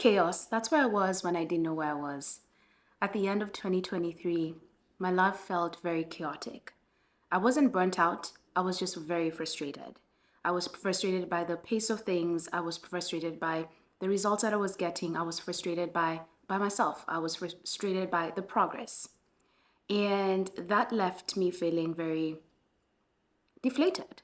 chaos. That's where I was when I didn't know where I was. At the end of 2023, my life felt very chaotic. I wasn't burnt out, I was just very frustrated. I was frustrated by the pace of things, I was frustrated by the results that I was getting, I was frustrated by myself, I was frustrated by the progress. And that left me feeling very deflated.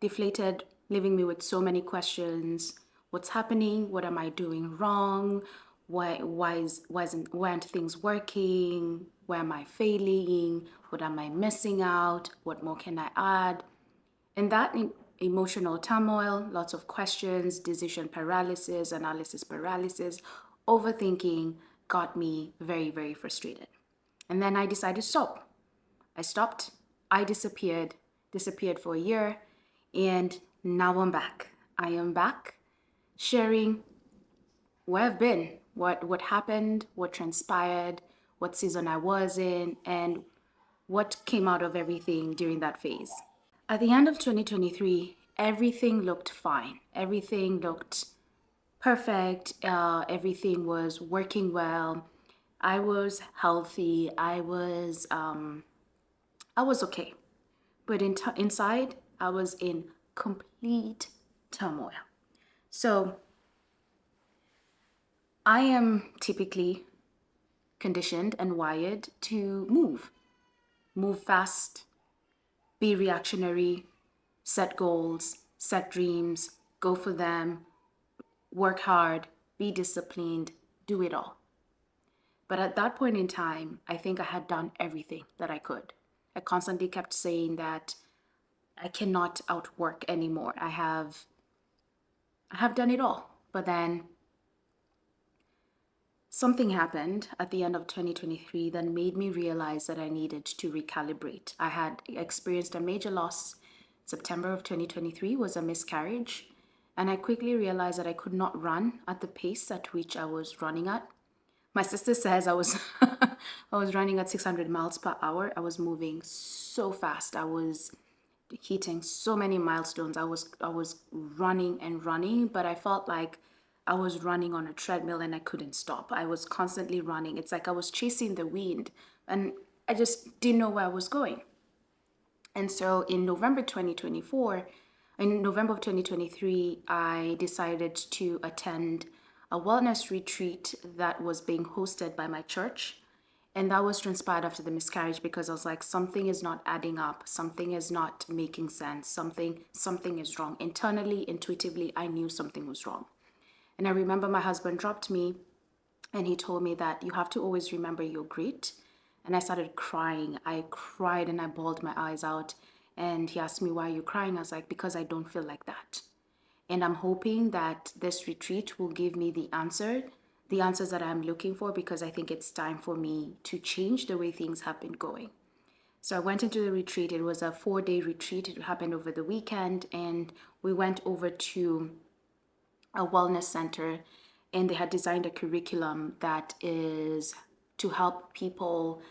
Deflated, leaving me with so many questions. What's happening? What am I doing wrong? Why aren't things working? Where am I failing? What am I missing out? What more can I add? And that emotional turmoil, lots of questions, decision paralysis, analysis paralysis, overthinking got me very, very frustrated. And then I decided to stop. I stopped, I disappeared for a year, and now I'm back. I am back sharing where I've been, what happened, what transpired, what season I was in, and what came out of everything during that phase. At the end of 2023, everything looked fine. Everything looked perfect. Everything was working well. I was healthy. I was okay. But inside, I was in complete turmoil. So I am typically conditioned and wired to move fast, be reactionary, set goals, set dreams, go for them, work hard, be disciplined, do it all. But at that point in time, I think I had done everything that I could. I constantly kept saying that I cannot outwork anymore. I have done it all. But then something happened at the end of 2023 that made me realize that I needed to recalibrate. I had experienced a major loss. September of 2023 was a miscarriage, and I quickly realized that I could not run at the pace at which I was running at. My sister says I was I was running at 600 miles per hour. I was moving so fast. I was hitting so many milestones. I was running and running, but I felt like I was running on a treadmill and I couldn't stop. I was constantly running. It's like I was chasing the wind and I just didn't know where I was going. And so in November of 2023, I decided to attend a wellness retreat that was being hosted by my church. And that was transpired after the miscarriage because I was like, something is not adding up, something is not making sense, something is wrong. Internally, intuitively, I knew something was wrong. And I remember my husband dropped me and he told me that you have to always remember you're great. And I started crying. I cried and I bawled my eyes out. And he asked me, why are you crying? I was like, because I don't feel like that. And I'm hoping that this retreat will give me the answers that I'm looking for, because I think it's time for me to change the way things have been going. So I went into the retreat. It was a 4-day retreat. It happened over the weekend. And we went over to a wellness center, and they had designed a curriculum that is to help people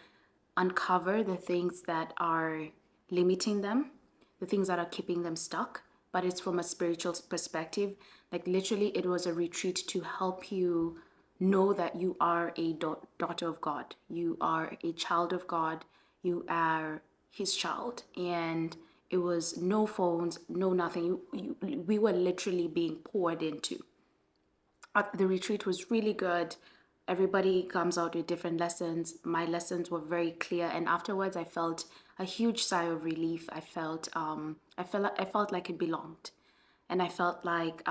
uncover the things that are limiting them, the things that are keeping them stuck, but it's from a spiritual perspective. Like literally, it was a retreat to help you know that you are a daughter of God, you are a child of God, you are His child. And it was no phones, no nothing. We were literally being poured into. The retreat was really good. Everybody comes out with different lessons. My lessons were very clear, and afterwards, I felt a huge sigh of relief. I felt like it belonged, and I felt like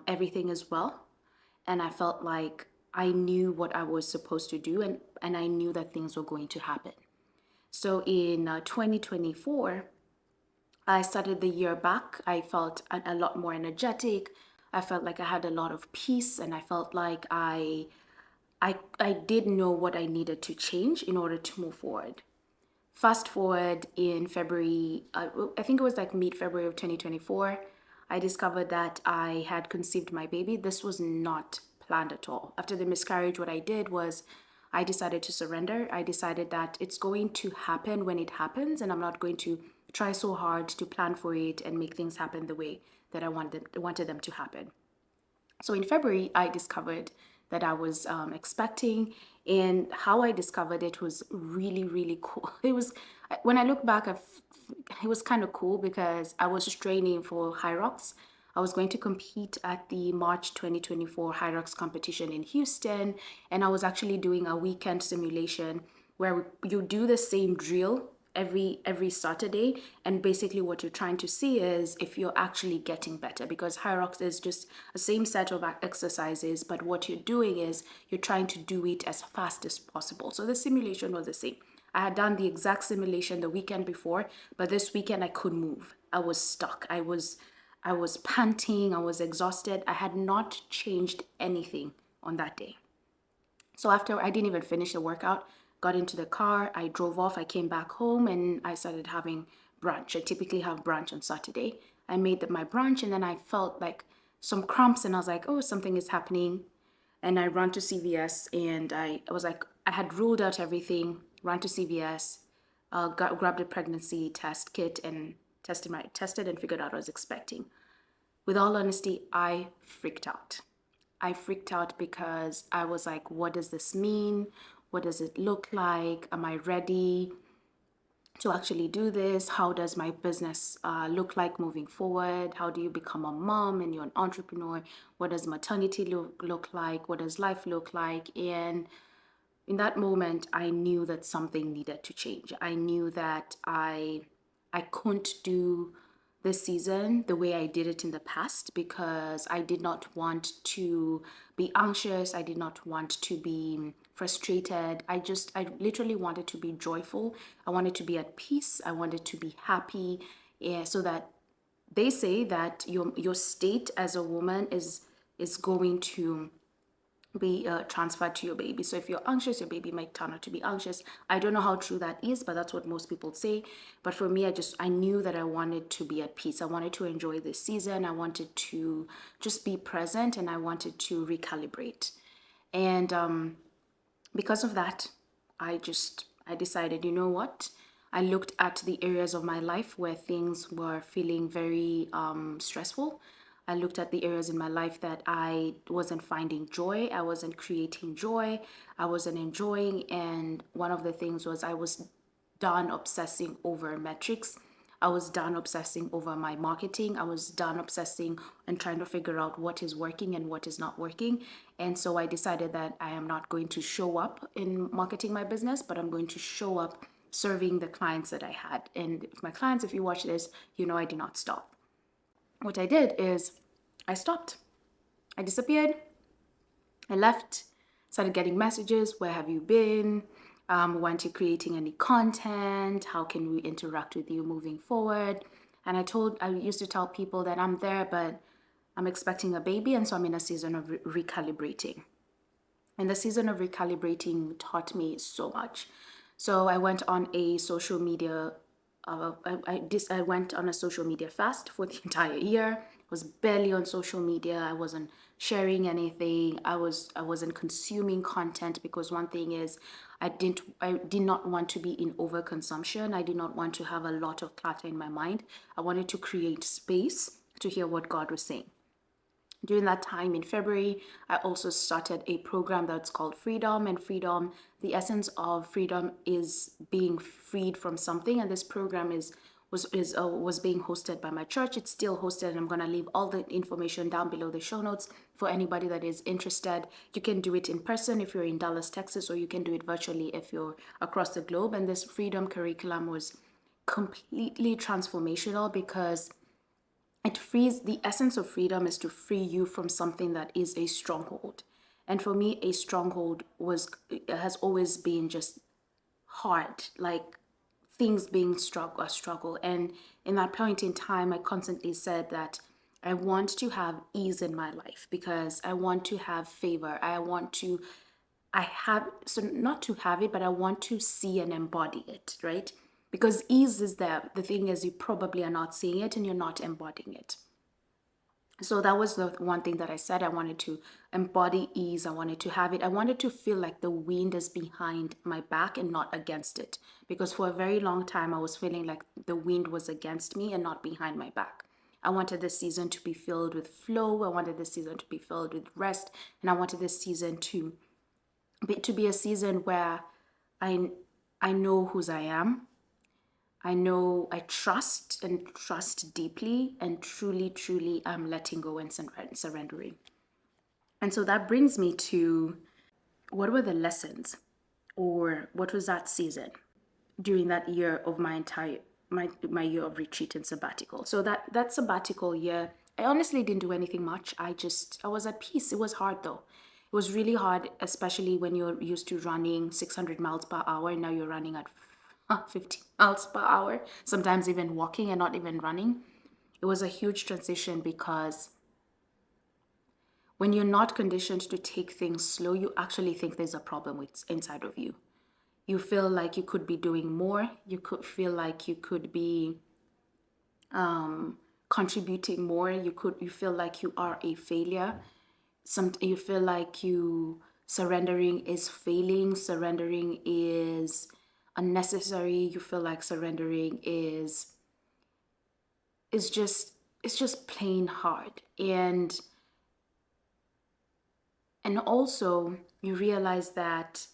everything is well, and I felt like I knew what I was supposed to do, and I knew that things were going to happen. So in 2024, I started the year back. I felt a lot more energetic. I felt like I had a lot of peace, and I felt like I did know what I needed to change in order to move forward. Fast forward in February, I think it was like mid-February of 2024, I discovered that I had conceived my baby. This was not planned at all. After the miscarriage, what I did was I decided to surrender. I decided that it's going to happen when it happens, and I'm not going to try so hard to plan for it and make things happen the way that I wanted them to happen. So in February, I discovered that I was expecting. And how I discovered it was really, really cool. It was, when I look back, it was kind of cool because I was just training for High Rocks. I was going to compete at the March 2024 High Rocks competition in Houston, and I was actually doing a weekend simulation where you do the same drill every Saturday, and basically what you're trying to see is if you're actually getting better, because High Rocks is just the same set of exercises, but what you're doing is you're trying to do it as fast as possible. So the simulation was the same. I had done the exact simulation the weekend before, but this weekend I couldn't move. I was stuck. I was panting, I was exhausted. I had not changed anything on that day. So after I didn't even finish the workout, got into the car, I drove off, I came back home and I started having brunch. I typically have brunch on Saturday. I made my brunch and then I felt like some cramps and I was like, oh, something is happening. And I ran to CVS and I was like, I had ruled out everything, ran to CVS, grabbed a pregnancy test kit and tested and figured out what I was expecting. With all honesty, I freaked out. I freaked out because I was like, what does this mean? What does it look like? Am I ready to actually do this? How does my business look like moving forward? How do you become a mom and you're an entrepreneur? What does maternity look like? What does life look like? And in that moment, I knew that something needed to change. I knew that I couldn't do this season the way I did it in the past because I did not want to be anxious. I did not want to be frustrated. I literally wanted to be joyful. I wanted to be at peace. I wanted to be happy. Yeah, so that they say that your state as a woman is going to be transferred to your baby. So if you're anxious, your baby might turn out to be anxious. I don't know how true that is, but that's what most people say. But for me, I knew that I wanted to be at peace. I wanted to enjoy this season. I wanted to just be present and I wanted to recalibrate. And because of that, I decided, you know what? I looked at the areas of my life where things were feeling very stressful. I looked at the areas in my life that I wasn't finding joy. I wasn't creating joy. I wasn't enjoying. And one of the things was I was done obsessing over metrics. I was done obsessing over my marketing. I was done obsessing and trying to figure out what is working and what is not working. And so I decided that I am not going to show up in marketing my business, but I'm going to show up serving the clients that I had. And my clients, if you watch this, you know I did not stop. What I did is I stopped. I disappeared. I left, started getting messages. Where have you been? Weren't you creating any content? How can we interact with you moving forward? And I used to tell people that I'm there, but I'm expecting a baby, and so I'm in a season of recalibrating. And the season of recalibrating taught me so much. So I went on a social media I went on a social media fast for the entire year. I was barely on social media. I wasn't sharing anything. I wasn't consuming content because one thing is I did not want to be in overconsumption. I did not want to have a lot of clutter in my mind. I wanted to create space to hear what God was saying. During that time in February, I also started a program that's called Freedom. And freedom, the essence of freedom is being freed from something. And this program was being hosted by my church. It's still hosted, and I'm gonna leave all the information down below the show notes for anybody that is interested. You can do it in person if you're in Dallas, Texas, or you can do it virtually if you're across the globe. And this freedom curriculum was completely transformational because it frees the essence of freedom is to free you from something that is a stronghold. And for me, a stronghold has always been just hard, like things being a struggle. And in that point in time, I constantly said that I want to have ease in my life because I want to have favor. I have, so not to have it, but I want to see and embody it, right? Because ease is there. The thing is, you probably are not seeing it and you're not embodying it. So that was the one thing that I said. I wanted to embody ease. I wanted to have it. I wanted to feel like the wind is behind my back and not against it. Because for a very long time, I was feeling like the wind was against me and not behind my back. I wanted this season to be filled with flow. I wanted this season to be filled with rest. And I wanted this season to be a season where I I know whose I am. I know I trust and trust deeply, and truly, truly I'm letting go and surrendering. And so that brings me to, what were the lessons, or what was that season during that year of my year of retreat and sabbatical. So that sabbatical year, I honestly didn't do anything much. I was at peace. It was hard though. It was really hard, especially when you're used to running 600 miles per hour and now you're running at 50 miles per hour, sometimes even walking and not even running. It was a huge transition because when you're not conditioned to take things slow, you actually think there's a problem with inside of you. You feel like you could be doing more. You could feel like you could be contributing more. You feel like you are a failure. You feel like you surrendering is failing. Surrendering is unnecessary. You feel like surrendering is just it's just plain hard. And also you realize that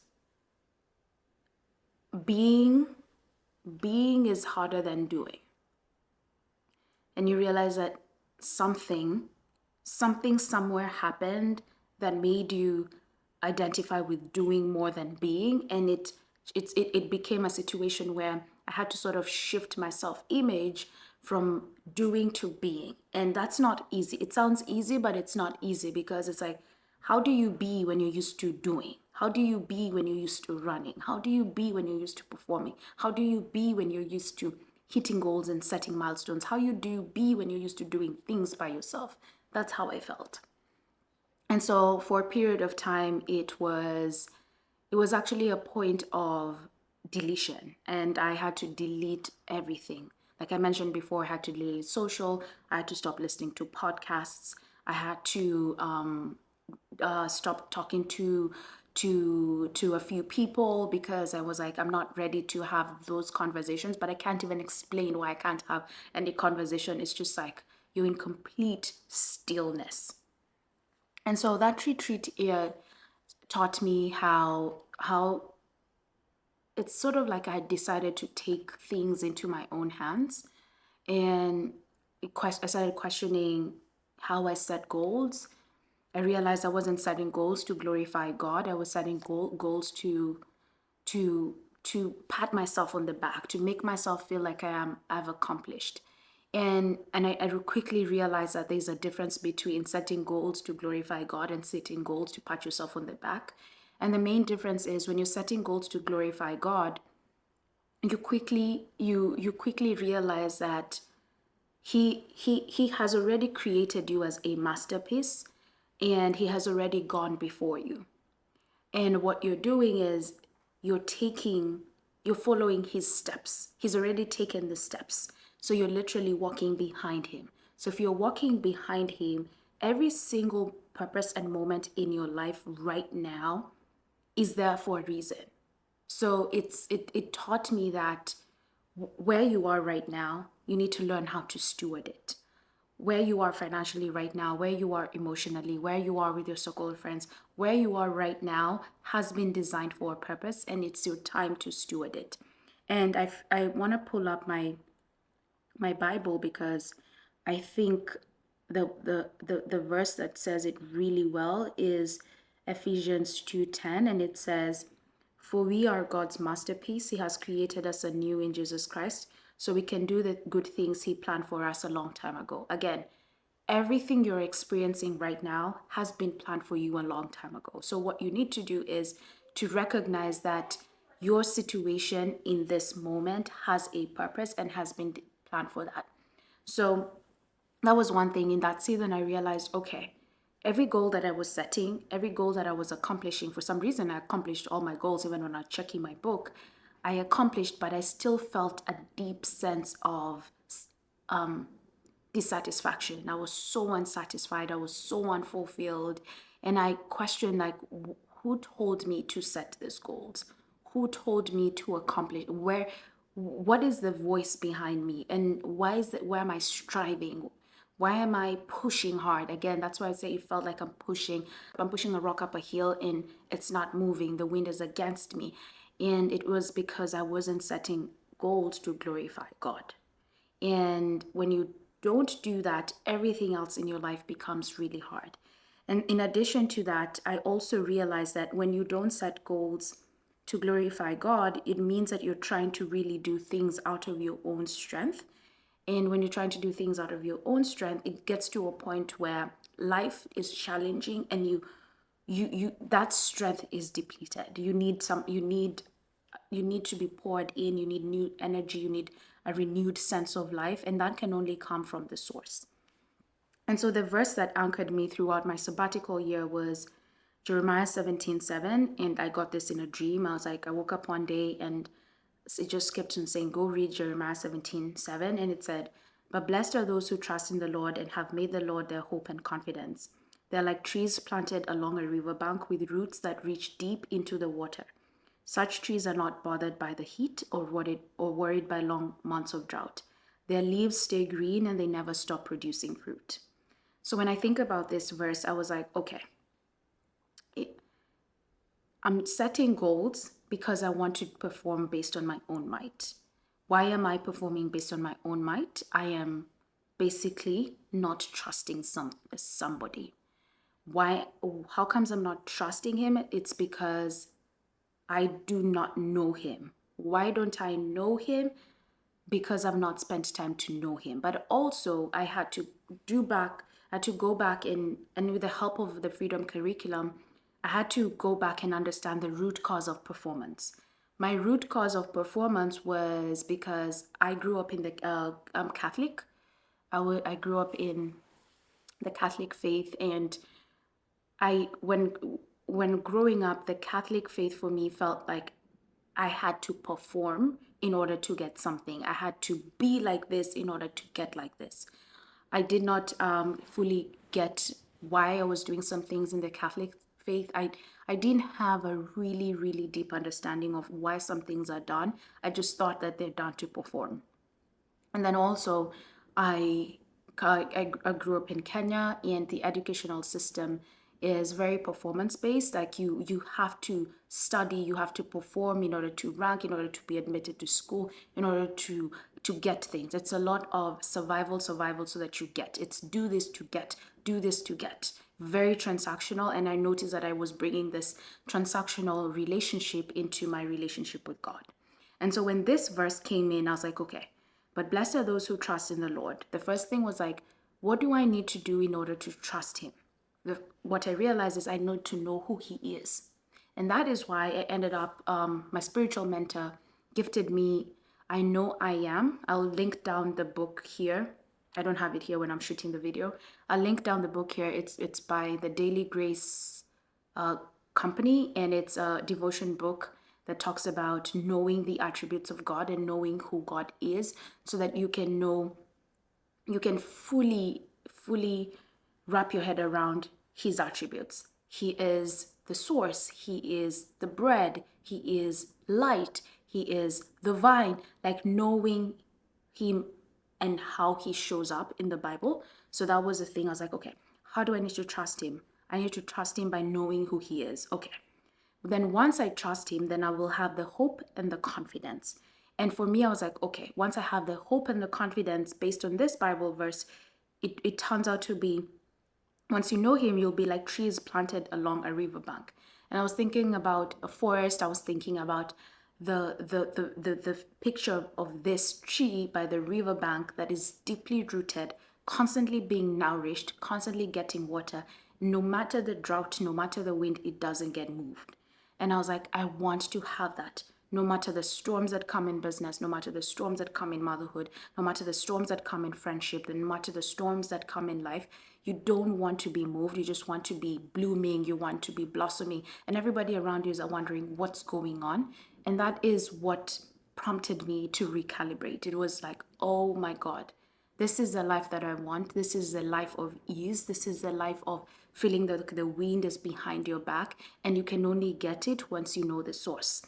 being is harder than doing. And you realize that something somewhere happened that made you identify with doing more than being, and it became a situation where I had to sort of shift my self-image from doing to being. And that's not easy. It sounds easy, but it's not easy, because it's like, how do you be when you're used to doing? How do you be when you're used to running? How do you be when you're used to performing? How do you be when you're used to hitting goals and setting milestones? How do you be when you're used to doing things by yourself? That's how I felt. And so for a period of time, it was actually a point of deletion, and I had to delete everything. Like I mentioned before, I had to delete social. I had to stop listening to podcasts. I had to stop talking to a few people, because I was like, I'm not ready to have those conversations. But I can't even explain why I can't have any conversation. It's just like you're in complete stillness. And so that retreat taught me how it's sort of like I decided to take things into my own hands, and I started questioning how I set goals. I realized I wasn't setting goals to glorify God. I was setting goals to pat myself on the back, to make myself feel like I've accomplished. And I quickly realized that there's a difference between setting goals to glorify God and setting goals to pat yourself on the back. And the main difference is, when you're setting goals to glorify God, you quickly realize that he has already created you as a masterpiece, and he has already gone before you. And what you're doing is you're following his steps. He's already taken the steps. So you're literally walking behind him. So if you're walking behind him, every single purpose and moment in your life right now is there for a reason. So it taught me that where you are right now, you need to learn how to steward it. Where you are financially right now, where you are emotionally, where you are with your circle of friends, where you are right now has been designed for a purpose, and it's your time to steward it. And I want to pull up my Bible, because I think the verse that says it really well is Ephesians 2:10, and it says, "For we are God's masterpiece. He has created us anew in Jesus Christ, so we can do the good things he planned for us a long time ago." Again, everything you're experiencing right now has been planned for you a long time ago. So what you need to do is to recognize that your situation in this moment has a purpose and has been planned for that. So that was one thing. In that season, I realized, okay, every goal that I was setting, every goal that I was accomplishing, for some reason I accomplished all my goals. Even when I was checking my book, I accomplished, but I still felt a deep sense of dissatisfaction. I was so unsatisfied. I was so unfulfilled. And I questioned, like, who told me to set these goals? Who told me to accomplish? What is the voice behind me? And why am I striving? Why am I pushing hard? Again, that's why I say it felt like I'm pushing a rock up a hill and it's not moving. The wind is against me. And it was because I wasn't setting goals to glorify God. And when you don't do that, everything else in your life becomes really hard. And in addition to that, I also realized that when you don't set goals to glorify God, it means that you're trying to really do things out of your own strength. And when you're trying to do things out of your own strength, it gets to a point where life is challenging and you that strength is depleted. You need to be poured in, you need new energy, you need a renewed sense of life, and that can only come from the source. And so the verse that anchored me throughout my sabbatical year was Jeremiah 17:7. And I got this in a dream. I woke up one day and it just kept on saying, go read Jeremiah 17:7. And it said, but blessed are those who trust in the Lord and have made the Lord their hope and confidence. They're like trees planted along a riverbank with roots that reach deep into the water. Such trees are not bothered by the heat or worried by long months of drought. Their leaves stay green and they never stop producing fruit. So when I think about this verse, I was like, okay, I'm setting goals because I want to perform based on my own might. Why am I performing based on my own might? I am basically not trusting somebody. Why? How comes I'm not trusting him? It's because I do not know him. Why don't I know him? Because I've not spent time to know him. But also I had to go back and with the help of the freedom curriculum, I had to go back and understand the root cause of performance. My root cause of performance was because I grew up in the I'm Catholic. I grew up in the Catholic faith, and I when growing up, the Catholic faith for me felt like I had to perform in order to get something. I had to be like this in order to get like this. I did not fully get why I was doing some things in the Catholic faith. I didn't have a really, really deep understanding of why some things are done. I just thought that they're done to perform. And then also, I, I grew up in Kenya, and the educational system is very performance based. Like you have to study, you have to perform in order to rank, in order to be admitted to school, in order to get things. It's a lot of survival, so that you get. It's do this to get, do this to get. Very transactional, and I noticed that I was bringing this transactional relationship into my relationship with God. And so when this verse came in, I was like, okay, but blessed are those who trust in the Lord. The first thing was like, what do I need to do in order to trust him? What I realized is I need to know who he is. And that is why I ended up, my spiritual mentor gifted me I Know I Am. I'll link down the book here. I don't have it here when I'm shooting the video. I'll link down the book here. It's by the Daily Grace company, and it's a devotion book that talks about knowing the attributes of God and knowing who God is, so that you can fully wrap your head around his attributes. He is the source, he is the bread, he is light, he is the vine. Like knowing him and how he shows up in the Bible. So that was the thing. I was like, okay, how do I need to trust him? I need to trust him by knowing who he is. Okay. Then once I trust him, then I will have the hope and the confidence. And for me, I was like, okay, once I have the hope and the confidence based on this Bible verse, it turns out to be, once you know him, you'll be like trees planted along a riverbank. And I was thinking about a forest. I was thinking about the picture of this tree by the riverbank that is deeply rooted, constantly being nourished, constantly getting water. No matter the drought, no matter the wind, it doesn't get moved. And I was like, I want to have that. No matter the storms that come in business, no matter the storms that come in motherhood, no matter the storms that come in friendship, no matter the storms that come in life, you don't want to be moved. You just want to be blooming. You want to be blossoming. And everybody around you is wondering what's going on. And that is what prompted me to recalibrate. It was like, oh my God, this is the life that I want. This is the life of ease. This is the life of feeling that the wind is behind your back, and you can only get it once you know the source.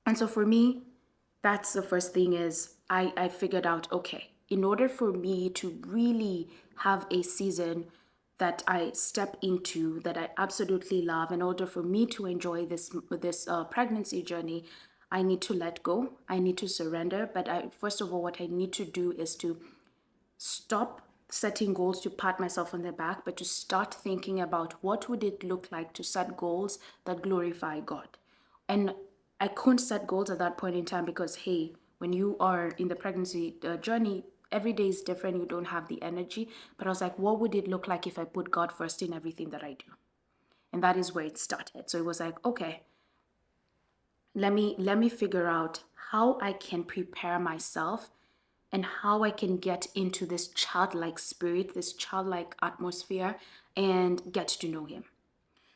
And so for me, that's the first thing is I figured out, okay, in order for me to really have a season that I step into that I absolutely love, in order for me to enjoy this pregnancy journey, I need to let go. I need to surrender. But first of all, what I need to do is to stop setting goals to pat myself on the back, but to start thinking about what would it look like to set goals that glorify God. And I couldn't set goals at that point in time because, hey, when you are in the pregnancy journey, every day is different. You don't have the energy. But I was like, what would it look like if I put God first in everything that I do? And that is where it started. So it was like, okay, let me figure out how I can prepare myself and how I can get into this childlike spirit, this childlike atmosphere, and get to know him.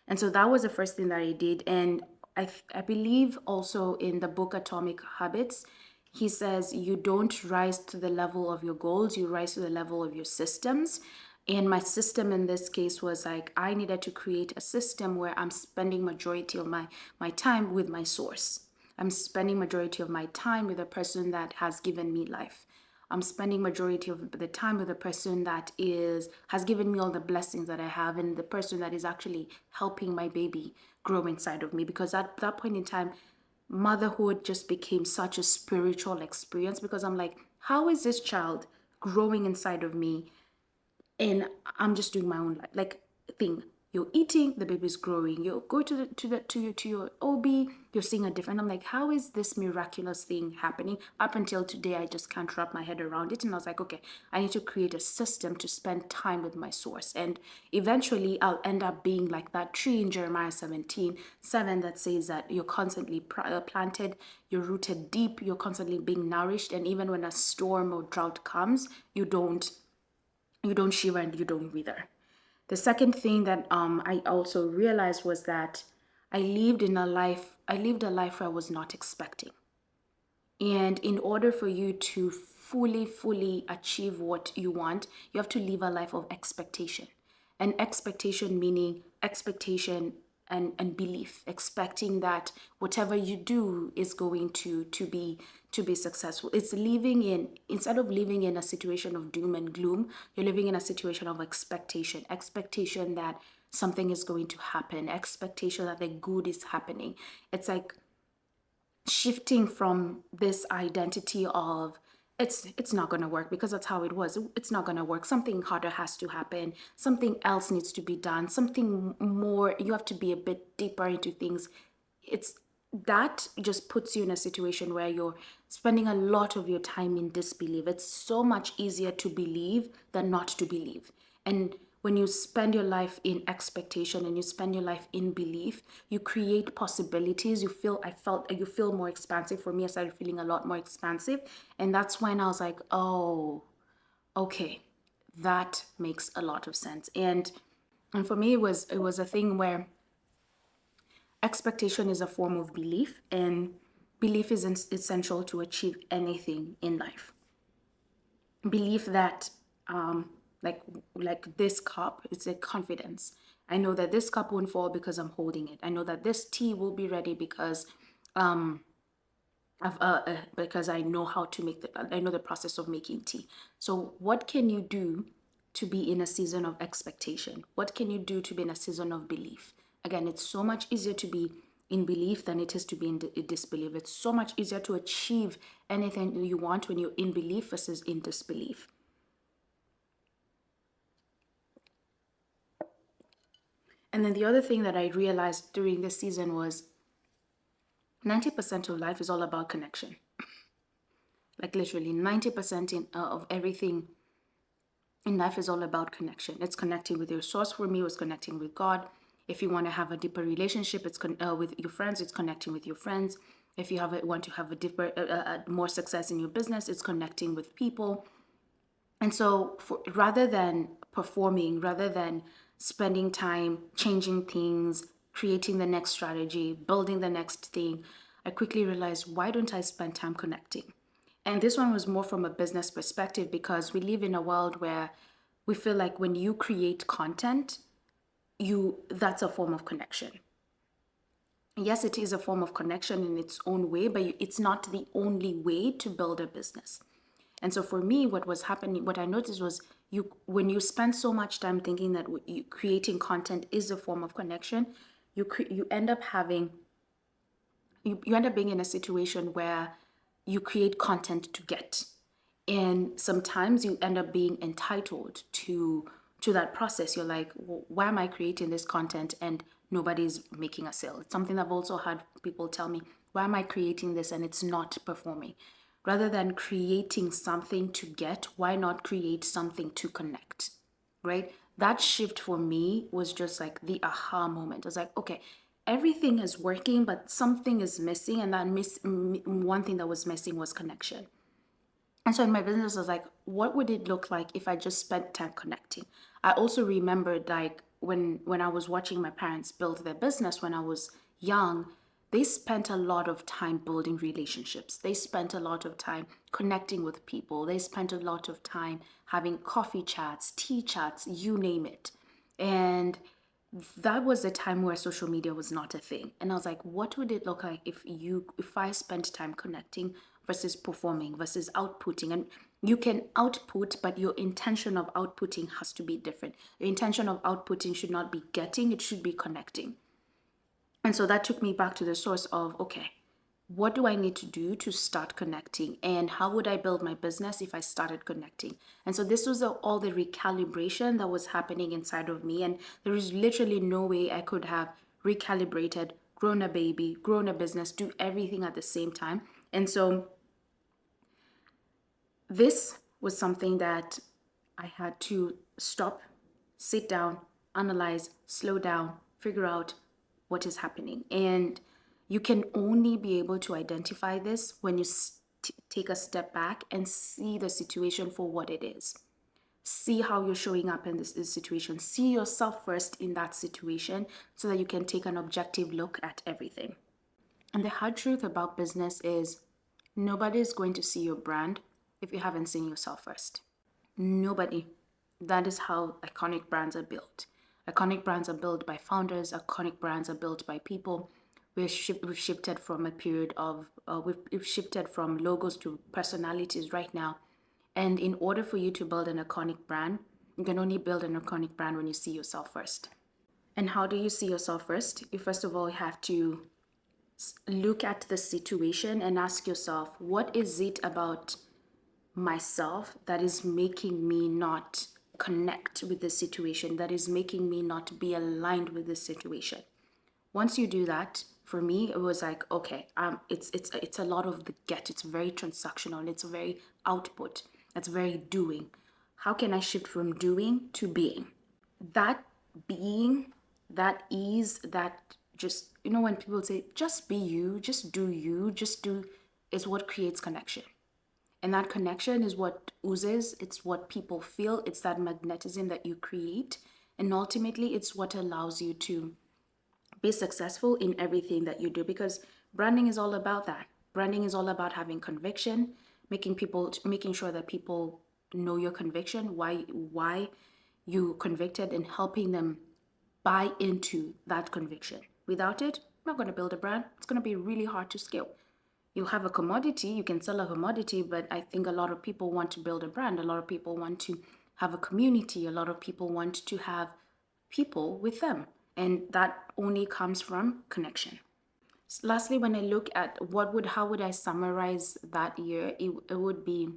And so that was the first thing that I did. And I believe also in the book Atomic Habits, he says you don't rise to the level of your goals, you rise to the level of your systems. And my system in this case was like I needed to create a system where I'm spending majority of my time with my source. I'm spending majority of my time with the person that has given me life. I'm spending majority of the time with the person that has given me all the blessings that I have, and the person that is actually helping my baby grow inside of me. Because at that point in time, motherhood just became such a spiritual experience, because I'm like, how is this child growing inside of me and I'm just doing my own like thing. You're eating, the baby's growing. You go to your OB, you're seeing a different. I'm like, how is this miraculous thing happening? Up until today, I just can't wrap my head around it. And I was like, okay, I need to create a system to spend time with my source. And eventually, I'll end up being like that tree in Jeremiah 17:7 that says that you're constantly planted, you're rooted deep, you're constantly being nourished, and even when a storm or drought comes, you don't shiver and you don't wither. The second thing that I also realized was that I lived a life where I was not expecting. And in order for you to fully achieve what you want, you have to live a life of expectation. And expectation meaning expectation and belief, expecting that whatever you do is going to be successful. It's living in, instead of living in a situation of doom and gloom, you're living in a situation of expectation that something is going to happen, expectation that the good is happening. It's like shifting from this identity of it's not going to work because that's how it was. It's not going to work. Something harder has to happen. Something else needs to be done. Something more. You have to be a bit deeper into things. It's that just puts you in a situation where you're spending a lot of your time in disbelief. It's so much easier to believe than not to believe. And when you spend your life in expectation and you spend your life in belief, you create possibilities. You feel more expansive. For me, I started feeling a lot more expansive. And that's when I was like, oh, okay, that makes a lot of sense. And for me, it was a thing where expectation is a form of belief, and belief is essential to achieve anything in life. Belief that like this cup, it's a confidence. I know that this cup won't fall because I'm holding it. I know that this tea will be ready because because I know how to I know the process of making tea. So what can you do to be in a season of expectation? What can you do to be in a season of belief? Again, it's so much easier to be in belief than it is to be in disbelief. It's so much easier to achieve anything you want when you're in belief versus in disbelief. And then the other thing that I realized during this season was 90% of life is all about connection. Like literally 90% of everything in life is all about connection. It's connecting with your source. For me, it was connecting with God. If you want to have a deeper relationship, it's with your friends. It's connecting with your friends. If you want to have a deeper, more success in your business, it's connecting with people. And so, rather than performing, rather than spending time changing things, creating the next strategy, building the next thing, I quickly realized, why don't I spend time connecting? And this one was more from a business perspective, because we live in a world where we feel like when you create content, that's a form of connection. Yes, it is a form of connection in its own way, but it's not the only way to build a business. And so for me, what was happening, what I noticed was when you spend so much time thinking that creating content is a form of connection, you end up having you end up being in a situation where you create content to get, and sometimes you end up being entitled to that process. You're like, well, why am I creating this content and nobody's making a sale? It's something I've also had people tell me, why am I creating this and it's not performing? Rather than creating something to get, why not create something to connect? Right? That shift for me was just like the aha moment. I was like, okay, everything is working, but something is missing, and one thing that was missing was connection. And so in my business, I was like, what would it look like if I just spent time connecting? I also remembered like when I was watching my parents build their business when I was young, they spent a lot of time building relationships. They spent a lot of time connecting with people. They spent a lot of time having coffee chats, tea chats, you name it. And that was a time where social media was not a thing. And I was like, what would it look like if I spent time connecting versus performing versus outputting? And you can output, but your intention of outputting has to be different. Your intention of outputting should not be getting, it should be connecting. And so that took me back to the source of, okay, what do I need to do to start connecting? And how would I build my business if I started connecting? And so this was all the recalibration that was happening inside of me. And there is literally no way I could have recalibrated, grown a baby, grown a business, do everything at the same time. And so this was something that I had to stop, sit down, analyze, slow down, figure out what is happening. And you can only be able to identify this when you take a step back and see the situation for what it is. See how you're showing up in this situation. See yourself first in that situation so that you can take an objective look at everything. And the hard truth about business is nobody is going to see your brand if you haven't seen yourself first. Nobody. That is how iconic brands are built. Iconic brands are built by founders. Iconic brands are built by people. We've shifted from a period of, we've shifted from logos to personalities right now. And in order for you to build an iconic brand, you can only build an iconic brand when you see yourself first. And how do you see yourself first? You first of all have to look at the situation and ask yourself, what is it about myself that is making me not connect with the situation, that is making me not be aligned with the situation? Once you do that, for me, it was like, okay, it's a lot of the get. It's very transactional. It's very output. It's very doing. How can I shift from doing to being? That being, that ease, that just, when people say, just be you, just do, is what creates connection. And that connection is what oozes, it's what people feel, it's that magnetism that you create. And ultimately, it's what allows you to be successful in everything that you do, because branding is all about that. Branding is all about having conviction, making sure that people know your conviction, why you convicted, and helping them buy into that conviction. Without it, you're not going to build a brand. It's going to be really hard to scale. You'll have a commodity, you can sell a commodity, but I think a lot of people want to build a brand. A lot of people want to have a community. A lot of people want to have people with them. And that only comes from connection. Lastly, when I look at how would I summarize that year, it would be,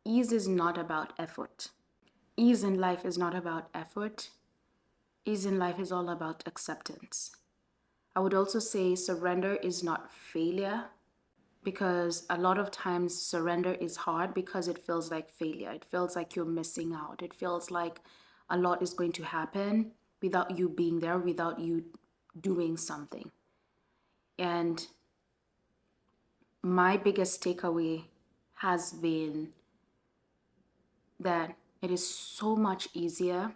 ease is not about effort. Ease in life is not about effort. Ease in life is all about acceptance. I would also say surrender is not failure, because a lot of times surrender is hard because it feels like failure. It feels like you're missing out. It feels like a lot is going to happen without you being there, without you doing something. And my biggest takeaway has been that it is so much easier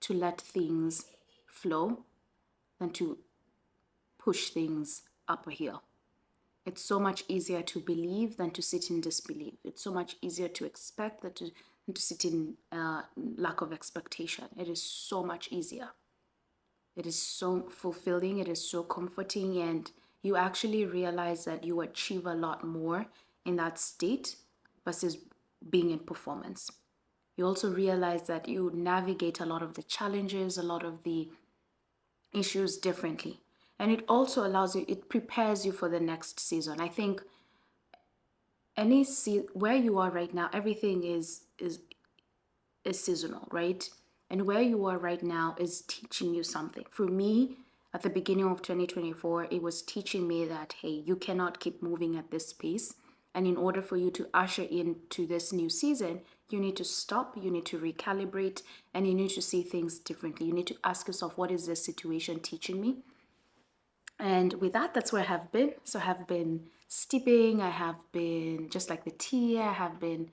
to let things flow than to push things up a hill. It's so much easier to believe than to sit in disbelief. It's so much easier to expect than to sit in lack of expectation. It is so much easier. It is so fulfilling. It is so comforting. And you actually realize that you achieve a lot more in that state versus being in performance. You also realize that you navigate a lot of the challenges, a lot of the issues differently. And it also allows you, it prepares you for the next season. I think where you are right now, everything is seasonal, right? And where you are right now is teaching you something. For me, at the beginning of 2024, it was teaching me that, hey, you cannot keep moving at this pace. And in order for you to usher into this new season, you need to stop, you need to recalibrate, and you need to see things differently. You need to ask yourself, what is this situation teaching me? And with that, that's where I have been. So I have been steeping, I have been, just like the tea, I have been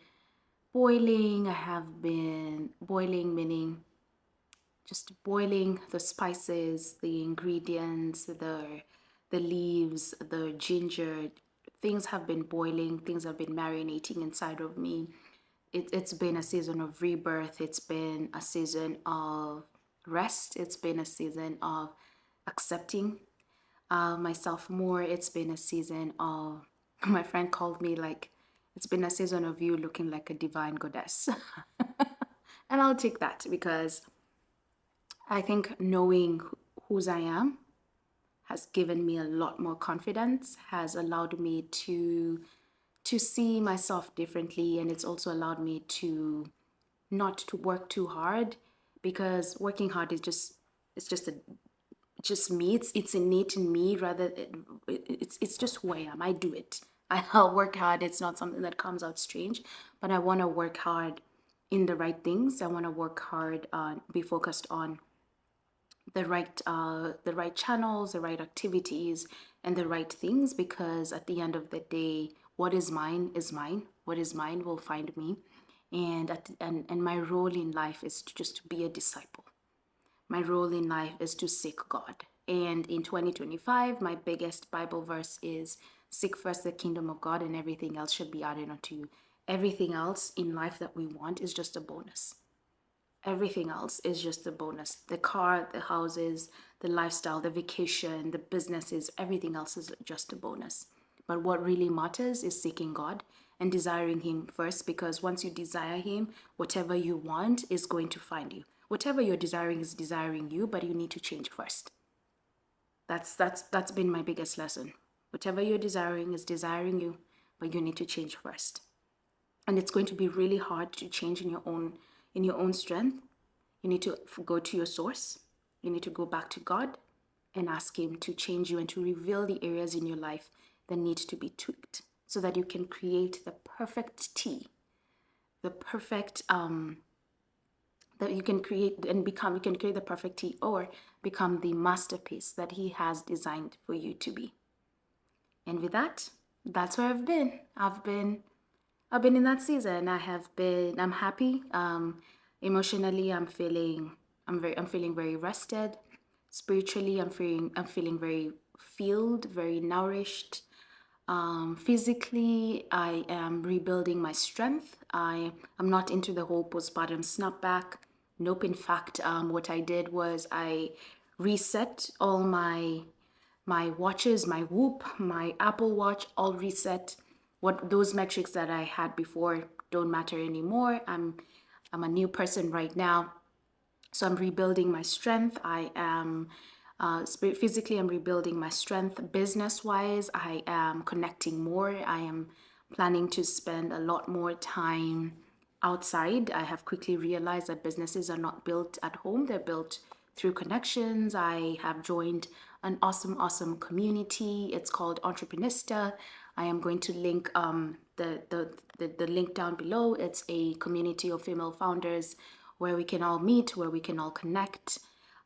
boiling. I have been boiling, meaning just boiling the spices, the ingredients, the leaves, the ginger. Things have been boiling, things have been marinating inside of me. It's been a season of rebirth, it's been a season of rest, it's been a season of accepting myself more. It's been a season of, my friend called me like, it's been a season of you looking like a divine goddess. And I'll take that because I think knowing whose I am has given me a lot more confidence, has allowed me to see myself differently, and it's also allowed me to not to work too hard, because working hard is just me. It's innate in me. Rather, it's just who I am. I do it. I'll work hard. It's not something that comes out strange, but I want to work hard in the right things. I want to work hard on, be focused on the right channels, the right activities, and the right things. Because at the end of the day, what is mine is mine. What is mine will find me, and my role in life is to just be a disciple. My role in life is to seek God. And in 2025, my biggest Bible verse is, seek first the kingdom of God and everything else should be added unto you. Everything else in life that we want is just a bonus. Everything else is just a bonus. The car, the houses, the lifestyle, the vacation, the businesses, everything else is just a bonus. But what really matters is seeking God and desiring Him first, because once you desire Him, whatever you want is going to find you. Whatever you're desiring is desiring you, but you need to change first. That's been my biggest lesson. Whatever you're desiring is desiring you, but you need to change first. And it's going to be really hard to change in your own strength. You need to go to your source. You need to go back to God and ask Him to change you and to reveal the areas in your life that need to be tweaked, so that you can create the perfect tea, the perfect that you can create and become. You can create the perfect tea or become the masterpiece that He has designed for you to be. And with that, that's where I've been. I've been in that season. I'm happy. Emotionally, I'm feeling very rested. Spiritually, I'm feeling very filled, very nourished. Physically, I am rebuilding my strength. I'm not into the whole postpartum snapback. Nope. In fact, what I did was I reset all my watches, my Whoop, my Apple Watch, all reset. What those metrics that I had before don't matter anymore. I'm a new person right now. So I'm rebuilding my strength. I am physically, I'm rebuilding my strength. Business wise, I am connecting more. I am planning to spend a lot more time outside. I have quickly realized that businesses are not built at home, they're built through connections. I have joined an awesome community. It's called Entreprenista. I am going to link the link down below. It's a community of female founders where we can all meet, where we can all connect.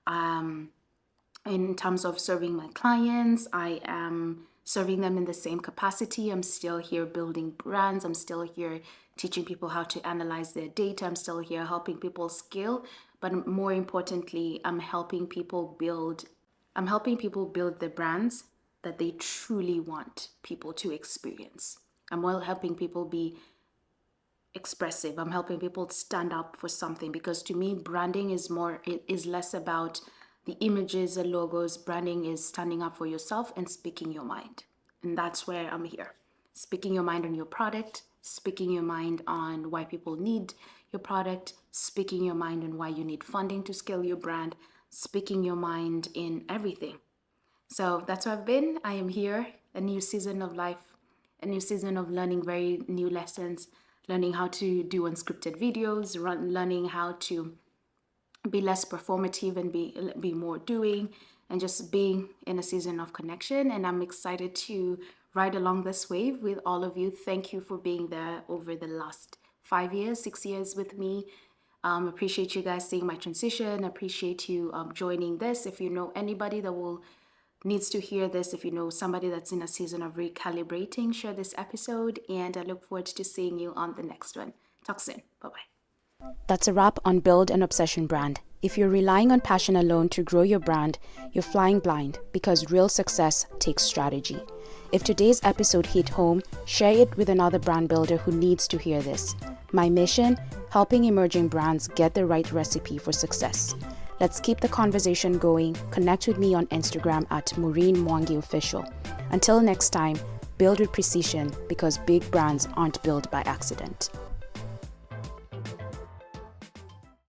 In terms of serving my clients, I am serving them in the same capacity. I'm still here building brands. I'm still here teaching people how to analyze their data. I'm still here helping people scale. But more importantly, I'm helping people build the brands that they truly want people to experience. I'm well helping people be expressive. I'm helping people stand up for something, because to me, branding is less about the images, the logos. Branding is standing up for yourself and speaking your mind. And that's where I'm here. Speaking your mind on your product, speaking your mind on why people need your product, speaking your mind on why you need funding to scale your brand, speaking your mind in everything. So that's where I've been. I am here, a new season of life, a new season of learning very new lessons, learning how to do unscripted videos, learning how to be less performative and be more doing, and just being in a season of connection. And I'm excited to ride along this wave with all of you. Thank you for being there over the last 5 years, 6 years with me. Appreciate you guys seeing my transition. Appreciate you joining this. If you know anybody that will needs to hear this, if you know somebody that's in a season of recalibrating, share this episode, and I look forward to seeing you on the next one. Talk soon. Bye-bye. That's a wrap on Build an Obsession Brand. If you're relying on passion alone to grow your brand, you're flying blind, because real success takes strategy. If today's episode hit home, share it with another brand builder who needs to hear this. My mission: helping emerging brands get the right recipe for success. Let's keep the conversation going. Connect with me on Instagram at Maureen Mwangi Official. Until next time, build with precision, because big brands aren't built by accident.